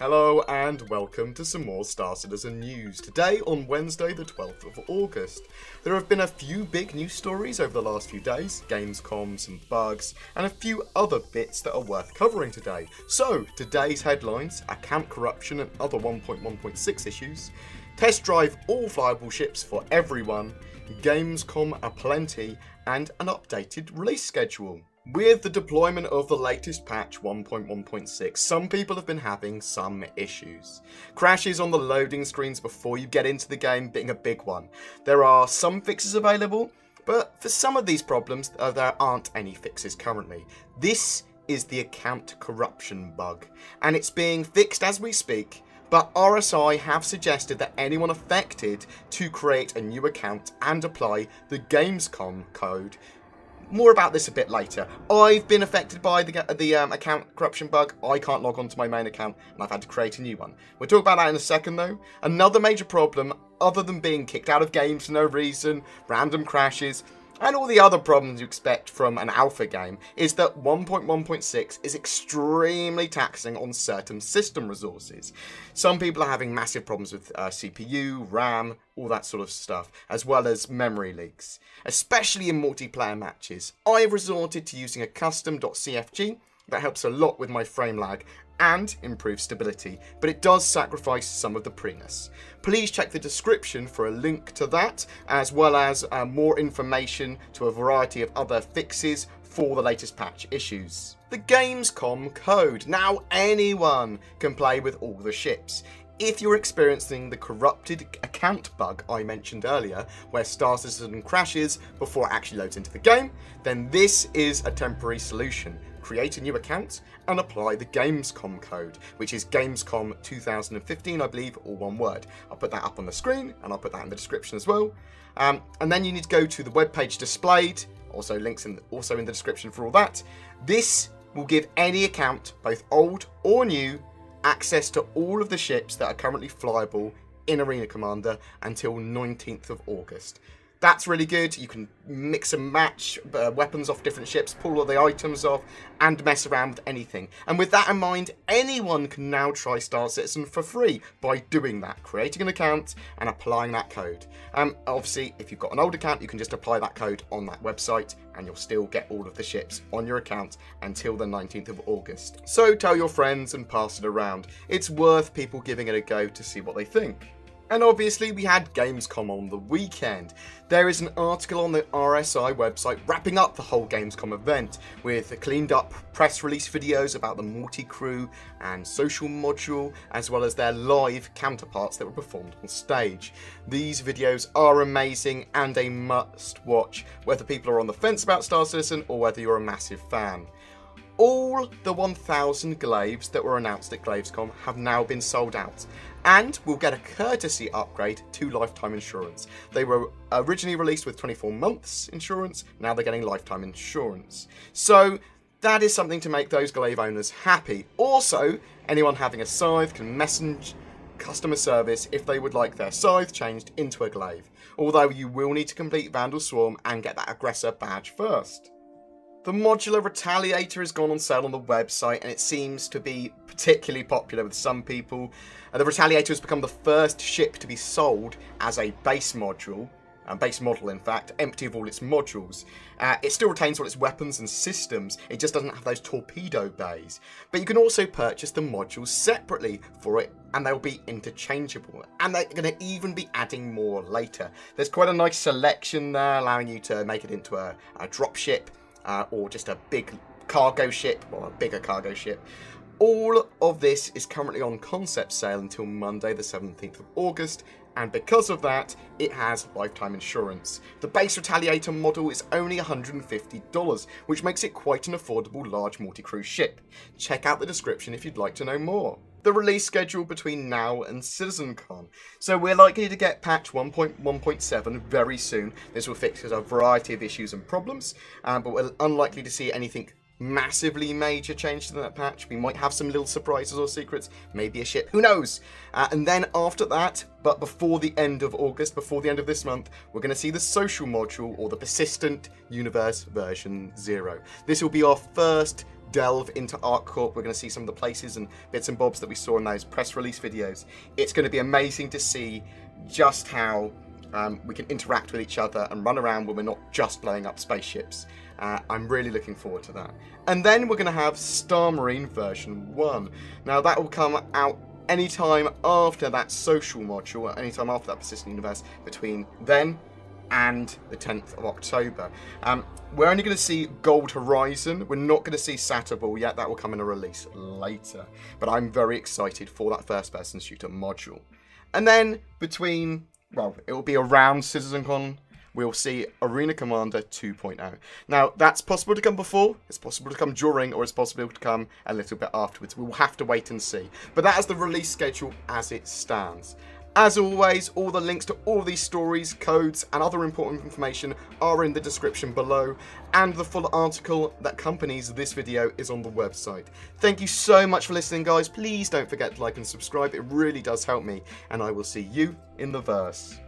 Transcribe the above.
Hello and welcome to some more Star Citizen news. Today on Wednesday the 12th of August. There have been a few big news stories over the last few days, Gamescom, some bugs, and a few other bits that are worth covering today. So, today's headlines, account corruption and other 1.1.6 issues, test drive all flyable ships for everyone, Gamescom aplenty, and an updated release schedule. With the deployment of the latest patch 1.1.6, some people have been having some issues. Crashes on the loading screens before you get into the game being a big one. There are some fixes available, but for some of these problems there aren't any fixes currently. This is the account corruption bug, and it's being fixed as we speak, but RSI have suggested that anyone affected to create a new account and apply the GamesCom code. More about this a bit later. I've been affected by the account corruption bug. I can't log on to my main account and I've had to create a new one. We'll talk about that in a second though. Another major problem, other than being kicked out of games for no reason, random crashes, and all the other problems you expect from an alpha game, is that 1.1.6 is extremely taxing on certain system resources. Some people are having massive problems with CPU, RAM, all that sort of stuff, as well as memory leaks, especially in multiplayer matches. I have resorted to using a custom.cfg that helps a lot with my frame lag and improves stability, but it does sacrifice some of the prettiness. Please check the description for a link to that, as well as more information to a variety of other fixes for the latest patch issues. The Gamescom code. Now anyone can play with all the ships. If you're experiencing the corrupted account bug I mentioned earlier, where Star Citizen crashes before it actually loads into the game, then this is a temporary solution. Create a new account and apply the Gamescom code, which is GAMESCOM2015, I believe, all one word. I'll put that up on the screen and I'll put that in the description as well. And then you need to go to the webpage displayed, also links also in the description for all that. This will give any account, both old or new, access to all of the ships that are currently flyable in Arena Commander until 19th of August. That's really good. You can mix and match weapons off different ships, pull all the items off, and mess around with anything. And with that in mind, anyone can now try Star Citizen for free by doing that, creating an account and applying that code. Obviously, if you've got an old account, you can just apply that code on that website and you'll still get all of the ships on your account until the 19th of August. So tell your friends and pass it around. It's worth people giving it a go to see what they think. And obviously we had Gamescom on the weekend. There is an article on the RSI website wrapping up the whole Gamescom event with cleaned up press release videos about the multi-crew and social module, as well as their live counterparts that were performed on stage. These videos are amazing and a must watch, whether people are on the fence about Star Citizen or whether you're a massive fan. All the 1,000 Glaives that were announced at GlavesCom have now been sold out, and will get a courtesy upgrade to lifetime insurance. They were originally released with 24 months insurance, now they're getting lifetime insurance. So that is something to make those Glaive owners happy. Also, anyone having a Scythe can message customer service if they would like their Scythe changed into a Glaive, although you will need to complete Vandal Swarm and get that aggressor badge first. The Modular Retaliator has gone on sale on the website and it seems to be particularly popular with some people. The Retaliator has become the first ship to be sold as a base module, in fact, empty of all its modules. It still retains all its weapons and systems, it just doesn't have those torpedo bays. But you can also purchase the modules separately for it and they'll be interchangeable. And they're going to even be adding more later. There's quite a nice selection there, allowing you to make it into a drop ship. Or just a big cargo ship, or a bigger cargo ship. All of this is currently on concept sale until Monday the 17th of August, and because of that, it has lifetime insurance. The base Retaliator model is only $150, which makes it quite an affordable large multi-crew ship. Check out the description if you'd like to know more. The release schedule between now and CitizenCon. So we're likely to get patch 1.1.7 very soon. This will fix a variety of issues and problems, but we're unlikely to see anything massively major change to that patch. We might have some little surprises or secrets, maybe a ship, who knows? And then after that, but before the end of August, before the end of this month, we're going to see the social module or the Persistent Universe version 0. This will be our first delve into ASRock. We're going to see some of the places and bits and bobs that we saw in those press release videos. It's going to be amazing to see just how we can interact with each other and run around when we're not just blowing up spaceships. I'm really looking forward to that. And then we're going to have Star Marine version 1. Now that will come out anytime after that social module, anytime after that persistent universe, between then and the 10th of October. We're only going to see Gold Horizon. We're not going to see Satterball yet. That will come in a release later. But I'm very excited for that first-person shooter module. And then between, well, it will be around CitizenCon, we'll see Arena Commander 2.0. Now, that's possible to come before, it's possible to come during, or it's possible to come a little bit afterwards. We'll have to wait and see. But that is the release schedule as it stands. As always, all the links to all these stories, codes, and other important information are in the description below, and the full article that accompanies this video is on the website. Thank you so much for listening, guys. Please don't forget to like and subscribe. It really does help me, and I will see you in the verse.